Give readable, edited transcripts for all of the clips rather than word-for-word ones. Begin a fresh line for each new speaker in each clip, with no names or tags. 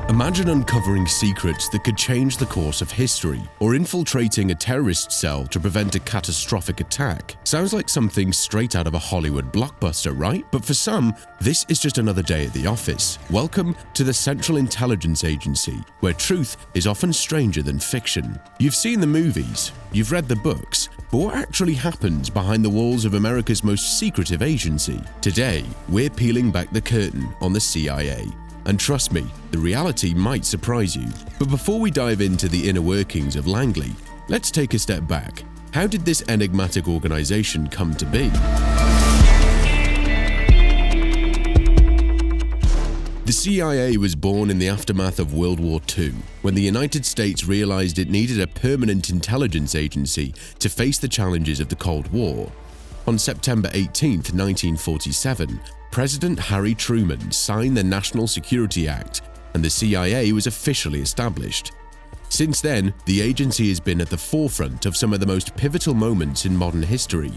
Imagine uncovering secrets that could change the course of history, or infiltrating a terrorist cell to prevent a catastrophic attack. Sounds like something straight out of a Hollywood blockbuster, right? But for some, this is just another day at the office. Welcome to the Central Intelligence Agency, where truth is often stranger than fiction. You've seen the movies, you've read the books, but what actually happens behind the walls of America's most secretive agency? Today, we're peeling back the curtain on the CIA. And trust me, the reality might surprise you. But before we dive into the inner workings of Langley, let's take a step back. How did this enigmatic organization come to be? The CIA was born in the aftermath of World War II, when the United States realized it needed a permanent intelligence agency to face the challenges of the Cold War. On September 18, 1947, President Harry Truman signed the National Security Act, and the CIA was officially established. Since then, the agency has been at the forefront of some of the most pivotal moments in modern history.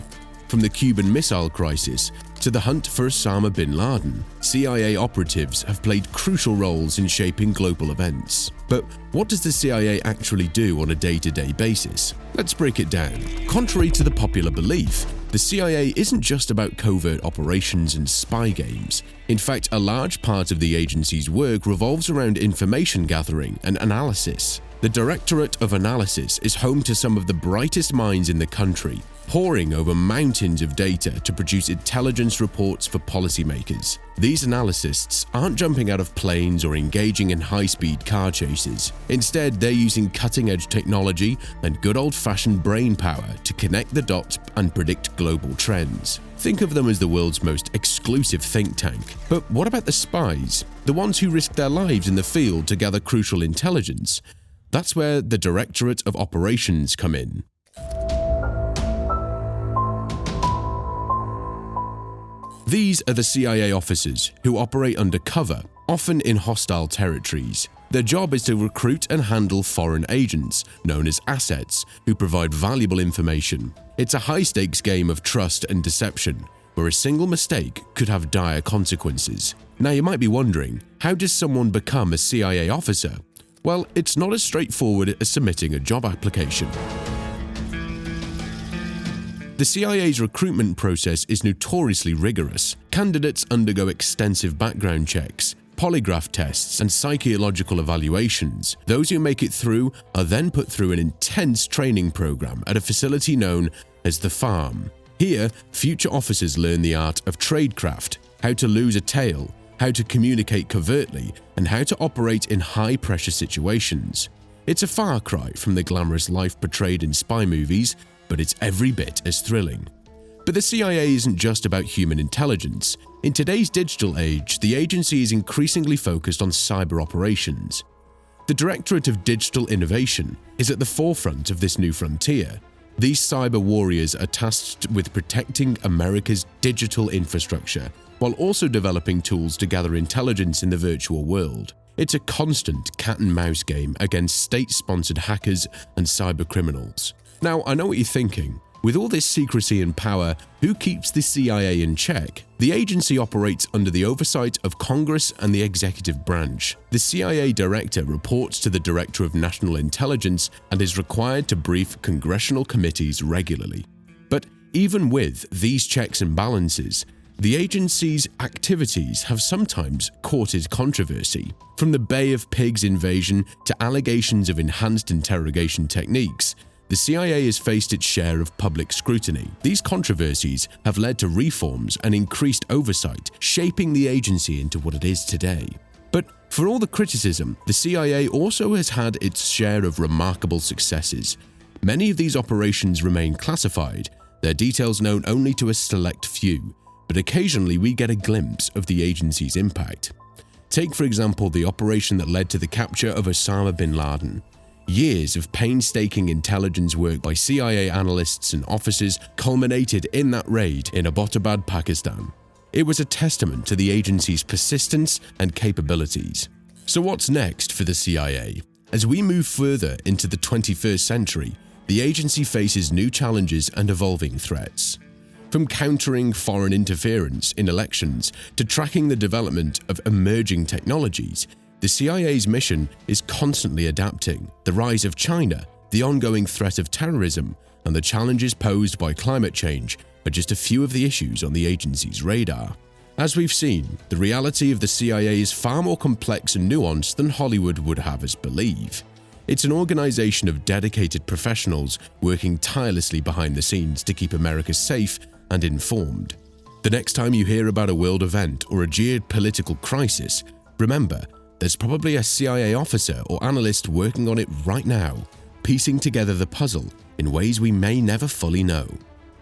From the Cuban Missile Crisis to the hunt for Osama bin Laden, CIA operatives have played crucial roles in shaping global events. But what does the CIA actually do on a day-to-day basis? Let's break it down. Contrary to the popular belief, the CIA isn't just about covert operations and spy games. In fact, a large part of the agency's work revolves around information gathering and analysis. The Directorate of Analysis is home to some of the brightest minds in the country, poring over mountains of data to produce intelligence reports for policymakers. These analysts aren't jumping out of planes or engaging in high-speed car chases. Instead, they're using cutting-edge technology and good old-fashioned brain power to connect the dots and predict global trends. Think of them as the world's most exclusive think tank. But what about the spies? The ones who risk their lives in the field to gather crucial intelligence? That's where the Directorate of Operations come in. These are the CIA officers who operate undercover, often in hostile territories. Their job is to recruit and handle foreign agents, known as assets, who provide valuable information. It's a high-stakes game of trust and deception, where a single mistake could have dire consequences. Now you might be wondering, how does someone become a CIA officer? Well, it's not as straightforward as submitting a job application. The CIA's recruitment process is notoriously rigorous. Candidates undergo extensive background checks, polygraph tests, and psychological evaluations. Those who make it through are then put through an intense training program at a facility known as the Farm. Here, future officers learn the art of tradecraft, how to lose a tail, how to communicate covertly, and how to operate in high-pressure situations. It's a far cry from the glamorous life portrayed in spy movies, but it's every bit as thrilling. But the CIA isn't just about human intelligence. In today's digital age, the agency is increasingly focused on cyber operations. The Directorate of Digital Innovation is at the forefront of this new frontier. These cyber warriors are tasked with protecting America's digital infrastructure, while also developing tools to gather intelligence in the virtual world. It's a constant cat-and-mouse game against state-sponsored hackers and cyber criminals. Now, I know what you're thinking. With all this secrecy and power, who keeps the CIA in check? The agency operates under the oversight of Congress and the executive branch. The CIA director reports to the Director of National Intelligence and is required to brief congressional committees regularly. But even with these checks and balances, the agency's activities have sometimes courted controversy. From the Bay of Pigs invasion to allegations of enhanced interrogation techniques, the CIA has faced its share of public scrutiny. These controversies have led to reforms and increased oversight, shaping the agency into what it is today. But for all the criticism, the CIA also has had its share of remarkable successes. Many of these operations remain classified, their details known only to a select few, but occasionally we get a glimpse of the agency's impact. Take, for example, the operation that led to the capture of Osama bin Laden. Years of painstaking intelligence work by CIA analysts and officers culminated in that raid in Abbottabad, Pakistan. It was a testament to the agency's persistence and capabilities. So what's next for the CIA? As we move further into the 21st century, the agency faces new challenges and evolving threats. From countering foreign interference in elections to tracking the development of emerging technologies, The CIA's mission is constantly adapting. The rise of China, the ongoing threat of terrorism, and the challenges posed by climate change are just a few of the issues on the agency's radar. As we've seen, the reality of the CIA is far more complex and nuanced than Hollywood would have us believe. It's an organization of dedicated professionals working tirelessly behind the scenes to keep America safe and informed. The next time you hear about a world event or a geopolitical crisis, remember, there's probably a CIA officer or analyst working on it right now, piecing together the puzzle in ways we may never fully know.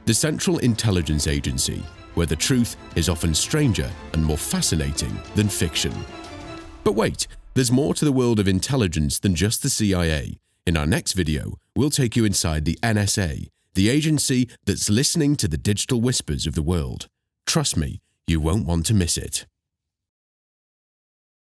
The Central Intelligence Agency, where the truth is often stranger and more fascinating than fiction. But wait, there's more to the world of intelligence than just the CIA. In our next video, we'll take you inside the NSA, the agency that's listening to the digital whispers of the world. Trust me, you won't want to miss it.